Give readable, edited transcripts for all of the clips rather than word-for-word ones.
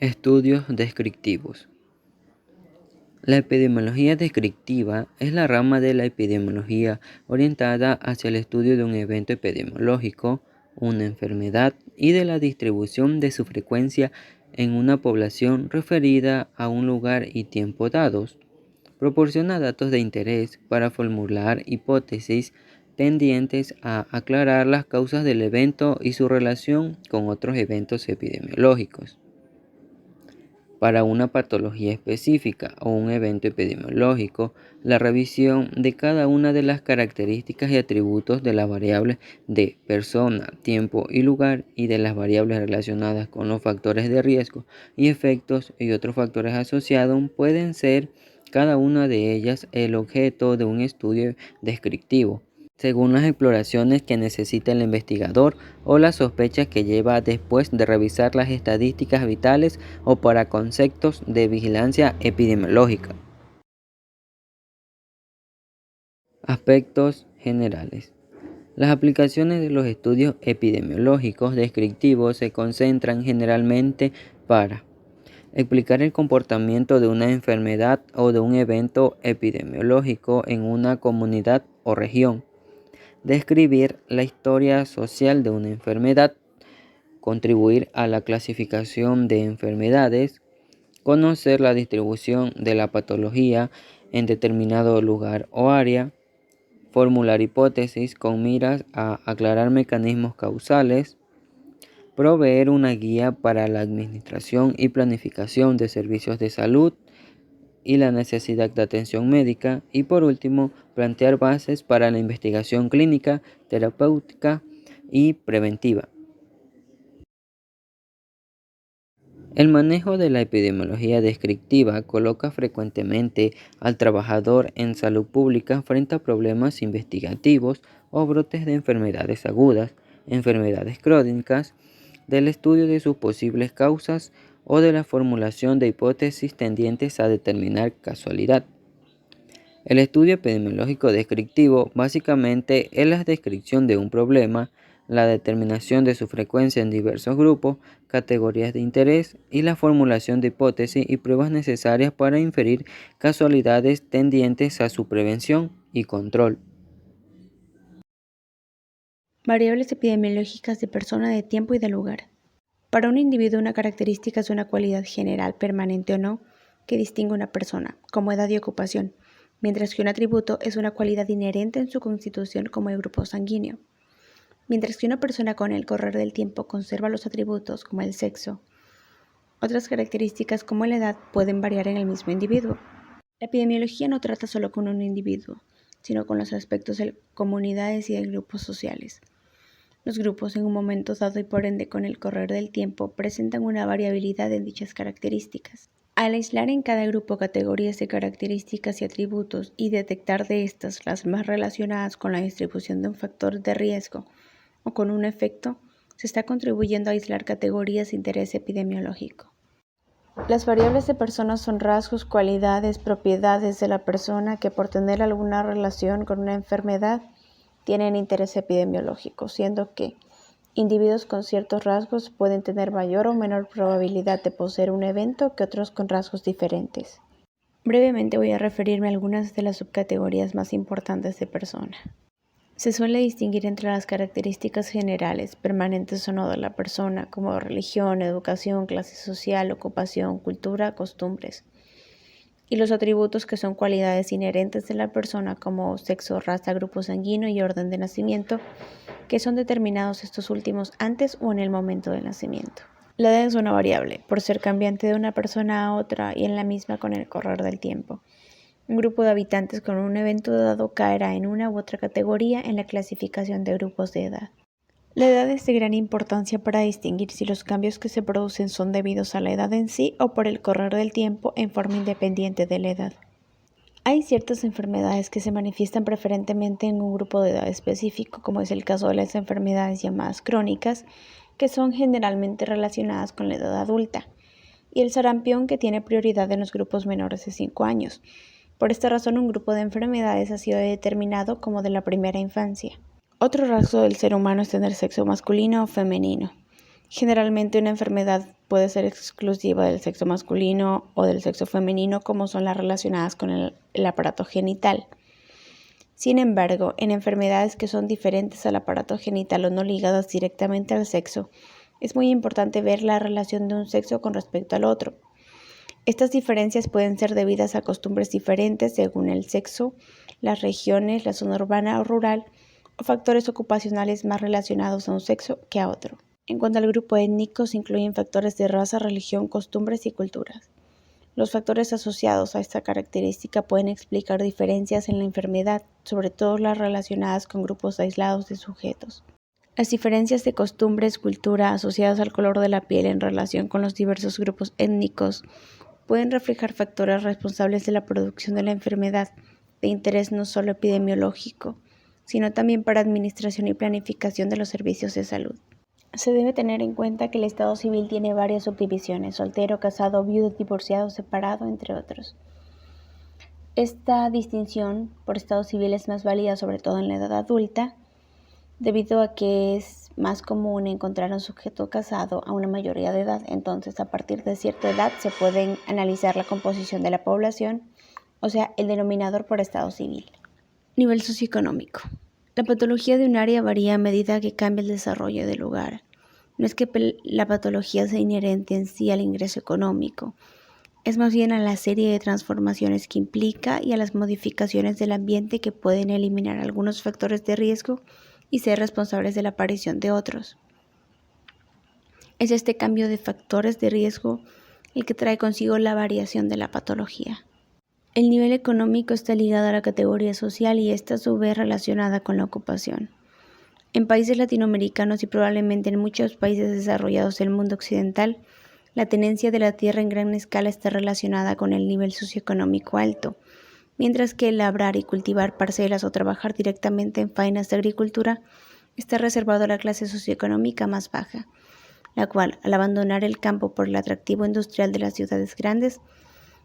Estudios descriptivos. La epidemiología descriptiva es la rama de la epidemiología orientada hacia el estudio de un evento epidemiológico, una enfermedad y de la distribución de su frecuencia en una población referida a un lugar y tiempo dados. Proporciona datos de interés para formular hipótesis tendientes a aclarar las causas del evento y su relación con otros eventos epidemiológicos. Para una patología específica o un evento epidemiológico, la revisión de cada una de las características y atributos de las variables de persona, tiempo y lugar y de las variables relacionadas con los factores de riesgo y efectos y otros factores asociados pueden ser cada una de ellas el objeto de un estudio descriptivo, según las exploraciones que necesita el investigador o las sospechas que lleva después de revisar las estadísticas vitales o para conceptos de vigilancia epidemiológica. Aspectos generales. Las aplicaciones de los estudios epidemiológicos descriptivos se concentran generalmente para explicar el comportamiento de una enfermedad o de un evento epidemiológico en una comunidad o región, describir la historia social de una enfermedad, contribuir a la clasificación de enfermedades, conocer la distribución de la patología en determinado lugar o área, formular hipótesis con miras a aclarar mecanismos causales, proveer una guía para la administración y planificación de servicios de salud y la necesidad de atención médica y por último plantear bases para la investigación clínica, terapéutica y preventiva. El manejo de la epidemiología descriptiva coloca frecuentemente al trabajador en salud pública frente a problemas investigativos o brotes de enfermedades agudas, enfermedades crónicas, del estudio de sus posibles causas o de la formulación de hipótesis tendientes a determinar causalidad. El estudio epidemiológico descriptivo básicamente es la descripción de un problema, la determinación de su frecuencia en diversos grupos, categorías de interés y la formulación de hipótesis y pruebas necesarias para inferir causalidades tendientes a su prevención y control. Variables epidemiológicas de persona, de tiempo y de lugar. Para un individuo, una característica es una cualidad general, permanente o no, que distingue a una persona, como edad y ocupación, mientras que un atributo es una cualidad inherente en su constitución como el grupo sanguíneo. Mientras que una persona con el correr del tiempo conserva los atributos como el sexo, otras características como la edad pueden variar en el mismo individuo. La epidemiología no trata solo con un individuo, sino con los aspectos de comunidades y de grupos sociales. Los grupos en un momento dado y por ende con el correr del tiempo presentan una variabilidad en dichas características. Al aislar en cada grupo categorías de características y atributos y detectar de estas las más relacionadas con la distribución de un factor de riesgo o con un efecto, se está contribuyendo a aislar categorías de interés epidemiológico. Las variables de personas son rasgos, cualidades, propiedades de la persona que por tener alguna relación con una enfermedad tienen interés epidemiológico, siendo que individuos con ciertos rasgos pueden tener mayor o menor probabilidad de poseer un evento que otros con rasgos diferentes. Brevemente voy a referirme a algunas de las subcategorías más importantes de persona. Se suele distinguir entre las características generales, permanentes o no de la persona, como religión, educación, clase social, ocupación, cultura, costumbres, y los atributos que son cualidades inherentes de la persona, como sexo, raza, grupo sanguíneo y orden de nacimiento, que son determinados estos últimos antes o en el momento del nacimiento. La edad es una variable, por ser cambiante de una persona a otra y en la misma con el correr del tiempo. Un grupo de habitantes con un evento dado caerá en una u otra categoría en la clasificación de grupos de edad. La edad es de gran importancia para distinguir si los cambios que se producen son debidos a la edad en sí o por el correr del tiempo en forma independiente de la edad. Hay ciertas enfermedades que se manifiestan preferentemente en un grupo de edad específico, como es el caso de las enfermedades llamadas crónicas, que son generalmente relacionadas con la edad adulta, y el sarampión, que tiene prioridad en los grupos menores de 5 años. Por esta razón, un grupo de enfermedades ha sido determinado como de la primera infancia. Otro rasgo del ser humano es tener sexo masculino o femenino. Generalmente una enfermedad puede ser exclusiva del sexo masculino o del sexo femenino, como son las relacionadas con el aparato genital. Sin embargo, en enfermedades que son diferentes al aparato genital o no ligadas directamente al sexo, es muy importante ver la relación de un sexo con respecto al otro. Estas diferencias pueden ser debidas a costumbres diferentes según el sexo, las regiones, la zona urbana o rural, o factores ocupacionales más relacionados a un sexo que a otro. En cuanto al grupo étnico, se incluyen factores de raza, religión, costumbres y culturas. Los factores asociados a esta característica pueden explicar diferencias en la enfermedad, sobre todo las relacionadas con grupos aislados de sujetos. Las diferencias de costumbres, cultura asociadas al color de la piel en relación con los diversos grupos étnicos pueden reflejar factores responsables de la producción de la enfermedad, de interés no solo epidemiológico, sino también para administración y planificación de los servicios de salud. Se debe tener en cuenta que el estado civil tiene varias subdivisiones: soltero, casado, viudo, divorciado, separado, entre otros. Esta distinción por estado civil es más válida sobre todo en la edad adulta, debido a que es más común encontrar un sujeto casado a una mayoría de edad. Entonces, a partir de cierta edad se puede analizar la composición de la población, o sea, el denominador por estado civil. Nivel socioeconómico. La patología de un área varía a medida que cambia el desarrollo del lugar. No es que la patología sea inherente en sí al ingreso económico, es más bien a la serie de transformaciones que implica y a las modificaciones del ambiente que pueden eliminar algunos factores de riesgo y ser responsables de la aparición de otros. Es este cambio de factores de riesgo el que trae consigo la variación de la patología. El nivel económico está ligado a la categoría social y está a su vez relacionada con la ocupación. En países latinoamericanos y probablemente en muchos países desarrollados del mundo occidental, la tenencia de la tierra en gran escala está relacionada con el nivel socioeconómico alto, mientras que el labrar y cultivar parcelas o trabajar directamente en faenas de agricultura está reservado a la clase socioeconómica más baja, la cual, al abandonar el campo por el atractivo industrial de las ciudades grandes,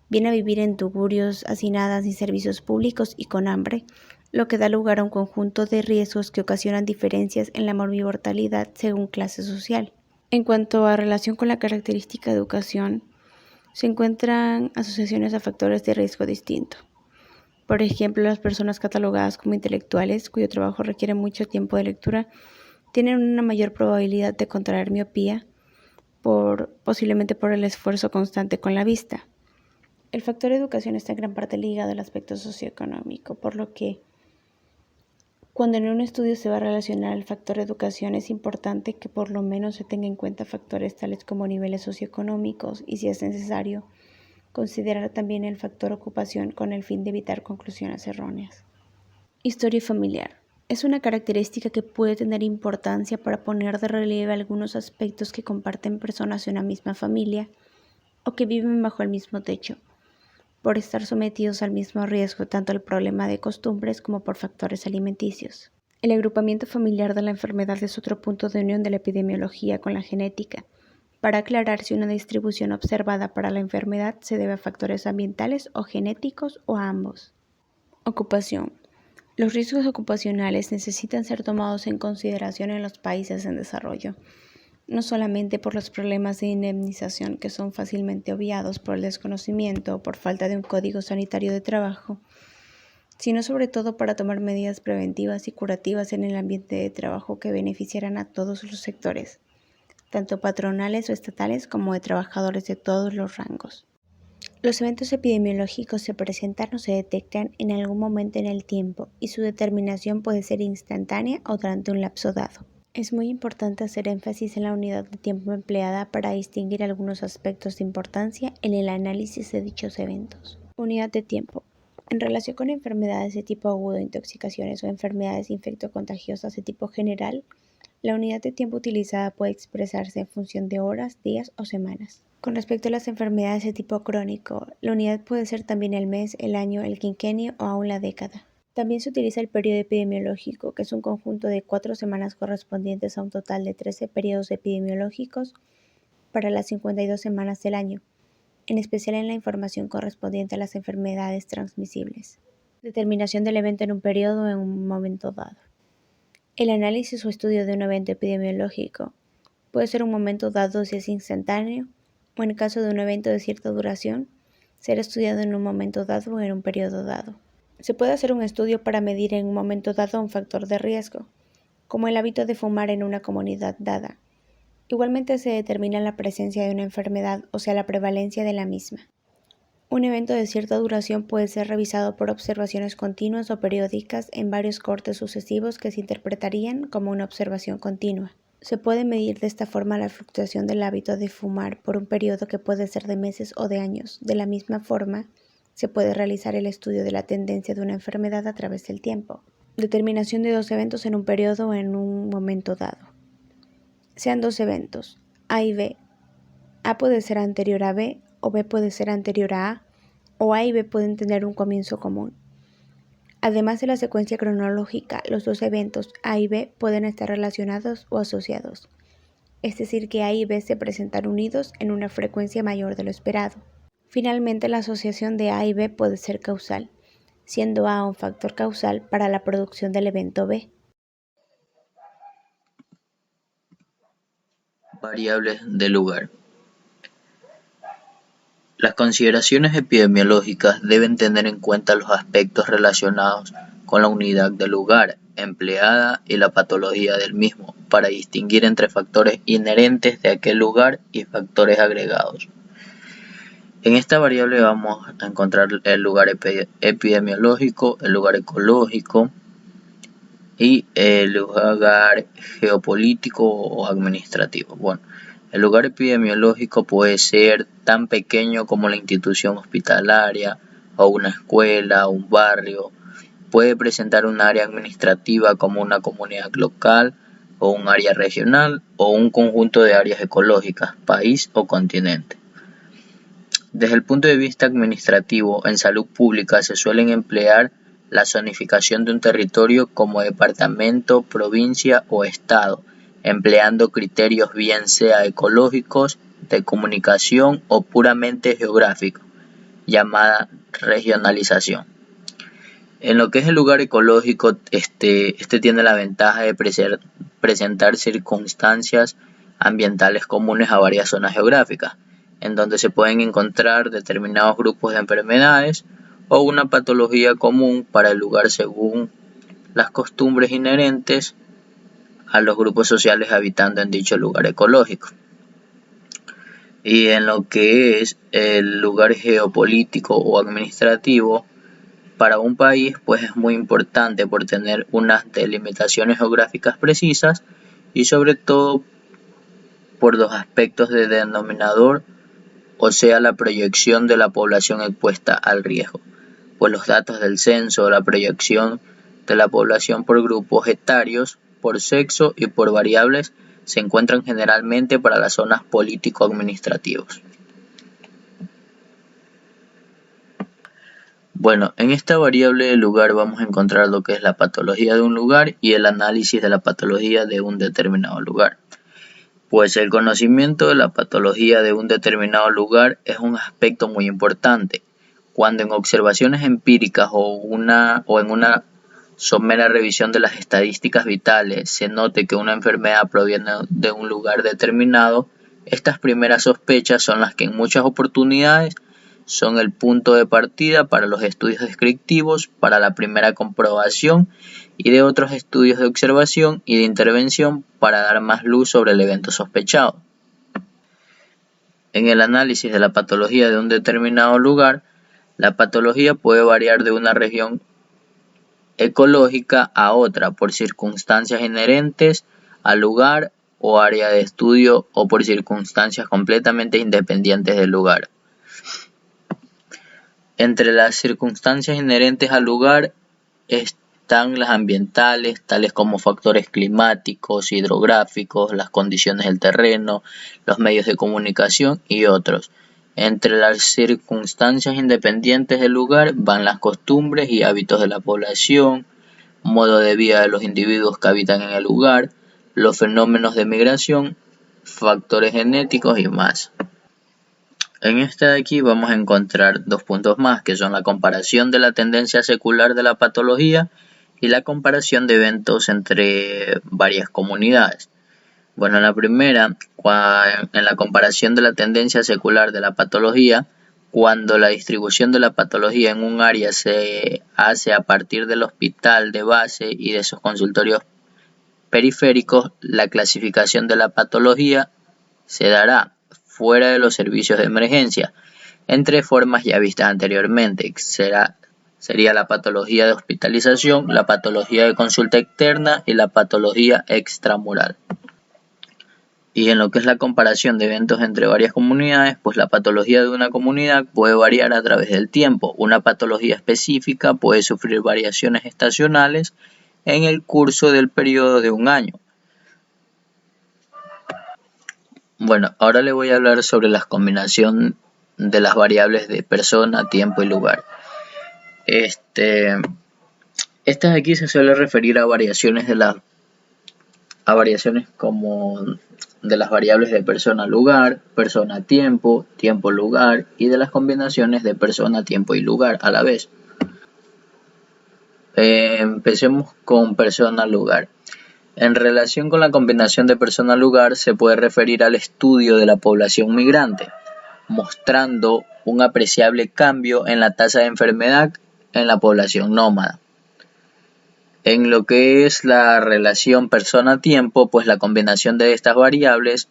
viene a vivir en tugurios, hacinadas y servicios públicos y con hambre, lo que da lugar a un conjunto de riesgos que ocasionan diferencias en la mortalidad según clase social. En cuanto a relación con la característica de educación, se encuentran asociaciones a factores de riesgo distinto. Por ejemplo, las personas catalogadas como intelectuales, cuyo trabajo requiere mucho tiempo de lectura, tienen una mayor probabilidad de contraer miopía, posiblemente por el esfuerzo constante con la vista. El factor educación está en gran parte ligado al aspecto socioeconómico, por lo que cuando en un estudio se va a relacionar el factor educación, es importante que por lo menos se tenga en cuenta factores tales como niveles socioeconómicos y, si es necesario, considerar también el factor ocupación con el fin de evitar conclusiones erróneas. Historia familiar. Es una característica que puede tener importancia para poner de relieve algunos aspectos que comparten personas de una misma familia o que viven bajo el mismo techo, por estar sometidos al mismo riesgo tanto al problema de costumbres como por factores alimenticios. El agrupamiento familiar de la enfermedad es otro punto de unión de la epidemiología con la genética, para aclarar si una distribución observada para la enfermedad se debe a factores ambientales o genéticos o a ambos. Ocupación. Los riesgos ocupacionales necesitan ser tomados en consideración en los países en desarrollo, no solamente por los problemas de indemnización que son fácilmente obviados por el desconocimiento o por falta de un código sanitario de trabajo, sino sobre todo para tomar medidas preventivas y curativas en el ambiente de trabajo que beneficiarán a todos los sectores, tanto patronales o estatales como de trabajadores de todos los rangos. Los eventos epidemiológicos se presentan o se detectan en algún momento en el tiempo y su determinación puede ser instantánea o durante un lapso dado. Es muy importante hacer énfasis en la unidad de tiempo empleada para distinguir algunos aspectos de importancia en el análisis de dichos eventos. Unidad de tiempo. En relación con enfermedades de tipo agudo, intoxicaciones o enfermedades infectocontagiosas de tipo general, la unidad de tiempo utilizada puede expresarse en función de horas, días o semanas. Con respecto a las enfermedades de tipo crónico, la unidad puede ser también el mes, el año, el quinquenio o aún la década. También se utiliza el periodo epidemiológico, que es un conjunto de 4 semanas correspondientes a un total de 13 periodos epidemiológicos para las 52 semanas del año, en especial en la información correspondiente a las enfermedades transmisibles. Determinación del evento en un periodo o en un momento dado. El análisis o estudio de un evento epidemiológico Puede ser un momento dado si es instantáneo, o en el caso de un evento de cierta duración, ser estudiado en un momento dado o en un periodo dado. Se puede hacer un estudio para medir en un momento dado un factor de riesgo, como el hábito de fumar en una comunidad dada. Igualmente se determina la presencia de una enfermedad, o sea, la prevalencia de la misma. Un evento de cierta duración puede ser revisado por observaciones continuas o periódicas en varios cortes sucesivos que se interpretarían como una observación continua. Se puede medir de esta forma la fluctuación del hábito de fumar por un periodo que puede ser de meses o de años. De la misma forma, se puede realizar el estudio de la tendencia de una enfermedad a través del tiempo. Determinación de dos eventos en un periodo o en un momento dado. Sean dos eventos, A y B. A puede ser anterior a B o B puede ser anterior a A, o A y B pueden tener un comienzo común. Además de la secuencia cronológica, los dos eventos A y B pueden estar relacionados o asociados, es decir, que A y B se presentan unidos en una frecuencia mayor de lo esperado. Finalmente, la asociación de A y B puede ser causal, siendo A un factor causal para la producción del evento B. Variables de lugar. Las consideraciones epidemiológicas deben tener en cuenta los aspectos relacionados con la unidad de lugar empleada y la patología del mismo, para distinguir entre factores inherentes de aquel lugar y factores agregados. En esta variable vamos a encontrar el lugar epidemiológico, el lugar ecológico y el lugar geopolítico o administrativo. Bueno, el lugar epidemiológico puede ser tan pequeño como la institución hospitalaria o una escuela o un barrio. Puede presentar un área administrativa como una comunidad local o un área regional o un conjunto de áreas ecológicas, país o continente. Desde el punto de vista administrativo, en salud pública se suelen emplear la zonificación de un territorio como departamento, provincia o estado, empleando criterios bien sea ecológicos, de comunicación o puramente geográficos, llamada regionalización. En lo que es el lugar ecológico, este tiene la ventaja de presentar circunstancias ambientales comunes a varias zonas geográficas, en donde se pueden encontrar determinados grupos de enfermedades o una patología común para el lugar según las costumbres inherentes a los grupos sociales habitando en dicho lugar ecológico. Y en lo que es el lugar geopolítico o administrativo, para un país pues es muy importante por tener unas delimitaciones geográficas precisas y sobre todo por dos aspectos de denominador, o sea la proyección de la población expuesta al riesgo, pues los datos del censo, la proyección de la población por grupos etarios, por sexo y por variables se encuentran generalmente para las zonas político-administrativas. Bueno, en esta variable de lugar vamos a encontrar lo que es la patología de un lugar y el análisis de la patología de un determinado lugar. Pues el conocimiento de la patología de un determinado lugar es un aspecto muy importante. Cuando en observaciones empíricas o en una somera revisión de las estadísticas vitales se note que una enfermedad proviene de un lugar determinado, estas primeras sospechas son las que en muchas oportunidades son el punto de partida para los estudios descriptivos, para la primera comprobación y de otros estudios de observación y de intervención para dar más luz sobre el evento sospechado. En el análisis de la patología de un determinado lugar, la patología puede variar de una región ecológica a otra por circunstancias inherentes al lugar o área de estudio o por circunstancias completamente independientes del lugar. Entre las circunstancias inherentes al lugar están las ambientales, tales como factores climáticos, hidrográficos, las condiciones del terreno, los medios de comunicación y otros. Entre las circunstancias independientes del lugar van las costumbres y hábitos de la población, modo de vida de los individuos que habitan en el lugar, los fenómenos de migración, factores genéticos y más. En este de aquí vamos a encontrar dos puntos más, que son la comparación de la tendencia secular de la patología y la comparación de eventos entre varias comunidades. Bueno, en la primera, en la comparación de la tendencia secular de la patología, cuando la distribución de la patología en un área se hace a partir del hospital de base y de sus consultorios periféricos, la clasificación de la patología se dará fuera de los servicios de emergencia, en tres formas ya vistas anteriormente. Sería la patología de hospitalización, la patología de consulta externa y la patología extramural. Y en lo que es la comparación de eventos entre varias comunidades, pues la patología de una comunidad puede variar a través del tiempo. Una patología específica puede sufrir variaciones estacionales en el curso del periodo de un año. Bueno, ahora le voy a hablar sobre la combinación de las variables de persona, tiempo y lugar. Estas aquí se suele referir a variaciones como de las variables de persona-lugar, persona-tiempo, tiempo-lugar y de las combinaciones de persona, tiempo y lugar a la vez. Empecemos con persona-lugar. En relación con la combinación de persona-lugar se puede referir al estudio de la población migrante, mostrando un apreciable cambio en la tasa de enfermedad en la población nómada. En lo que es la relación persona-tiempo, pues la combinación de estas variables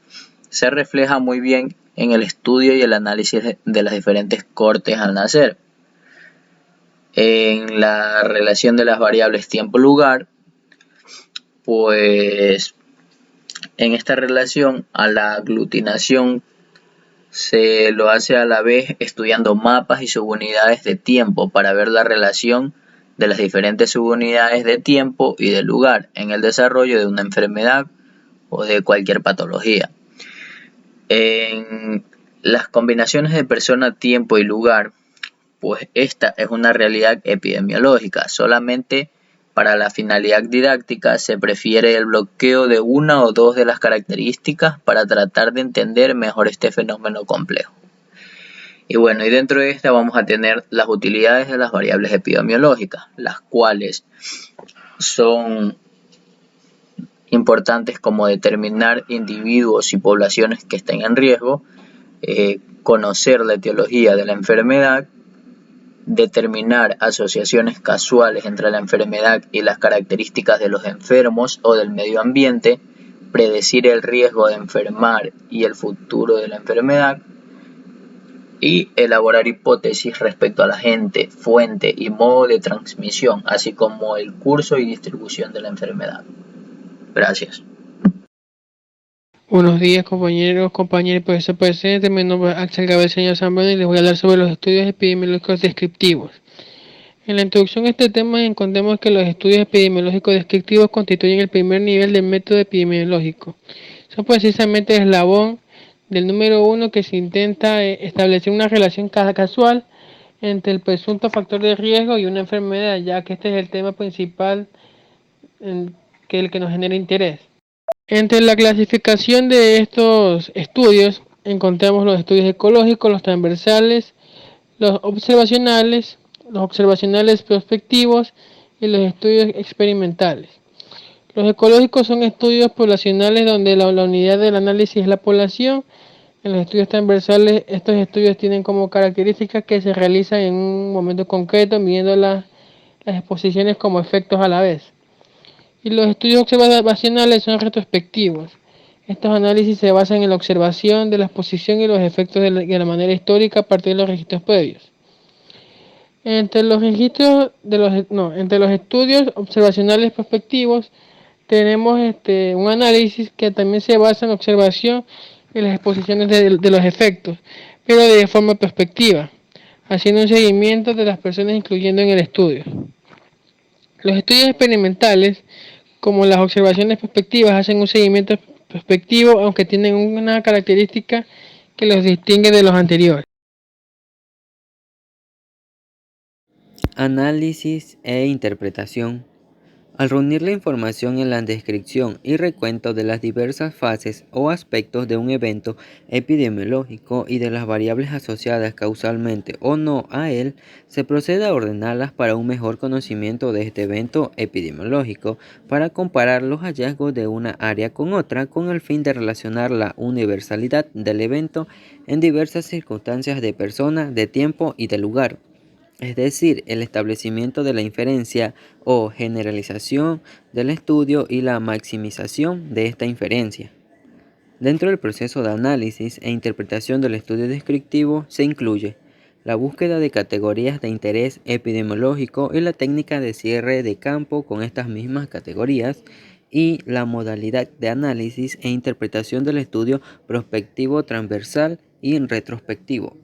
se refleja muy bien en el estudio y el análisis de las diferentes cortes al nacer. En la relación de las variables tiempo-lugar, pues en esta relación a la aglutinación se lo hace a la vez estudiando mapas y subunidades de tiempo para ver la relación de las diferentes subunidades de tiempo y de lugar en el desarrollo de una enfermedad o de cualquier patología. En las combinaciones de persona, tiempo y lugar, pues esta es una realidad epidemiológica. Solamente para la finalidad didáctica se prefiere el bloqueo de una o dos de las características para tratar de entender mejor este fenómeno complejo. Y bueno, y dentro de esta vamos a tener las utilidades de las variables epidemiológicas, las cuales son importantes como determinar individuos y poblaciones que estén en riesgo, conocer la etiología de la enfermedad, determinar asociaciones casuales entre la enfermedad y las características de los enfermos o del medio ambiente, predecir el riesgo de enfermar y el futuro de la enfermedad, y elaborar hipótesis respecto al agente, fuente y modo de transmisión, así como el curso y distribución de la enfermedad. Gracias. Buenos días compañeros, profesor presente. Mi nombre es Axel Cabeceña Zambrano y les voy a hablar sobre los estudios epidemiológicos descriptivos. En la introducción a este tema encontramos que los estudios epidemiológicos descriptivos constituyen el primer nivel del método epidemiológico. Son precisamente el eslabón del número 1 que se intenta establecer una relación casual entre el presunto factor de riesgo y una enfermedad, ya que este es el tema principal el que nos genera interés. Entre la clasificación de estos estudios encontramos los estudios ecológicos, los transversales, los observacionales prospectivos y los estudios experimentales. Los ecológicos son estudios poblacionales donde la unidad del análisis es la población. En los estudios transversales, estos estudios tienen como características que se realizan en un momento concreto, midiendo las exposiciones como efectos a la vez. Y los estudios observacionales son retrospectivos. Estos análisis se basan en la observación de la exposición y los efectos de la manera histórica a partir de los registros previos. Entre los estudios observacionales prospectivos tenemos un análisis que también se basa en la observación y las exposiciones de los efectos, pero de forma prospectiva, haciendo un seguimiento de las personas incluyendo en el estudio. Los estudios experimentales, como las observaciones prospectivas, hacen un seguimiento prospectivo, aunque tienen una característica que los distingue de los anteriores. Análisis e interpretación. Al reunir la información en la descripción y recuento de las diversas fases o aspectos de un evento epidemiológico y de las variables asociadas causalmente o no a él, se procede a ordenarlas para un mejor conocimiento de este evento epidemiológico, para comparar los hallazgos de una área con otra con el fin de relacionar la universalidad del evento en diversas circunstancias de persona, de tiempo y de lugar. Es decir, el establecimiento de la inferencia o generalización del estudio y la maximización de esta inferencia. Dentro del proceso de análisis e interpretación del estudio descriptivo se incluye la búsqueda de categorías de interés epidemiológico y la técnica de cierre de campo con estas mismas categorías, y la modalidad de análisis e interpretación del estudio prospectivo transversal y retrospectivo.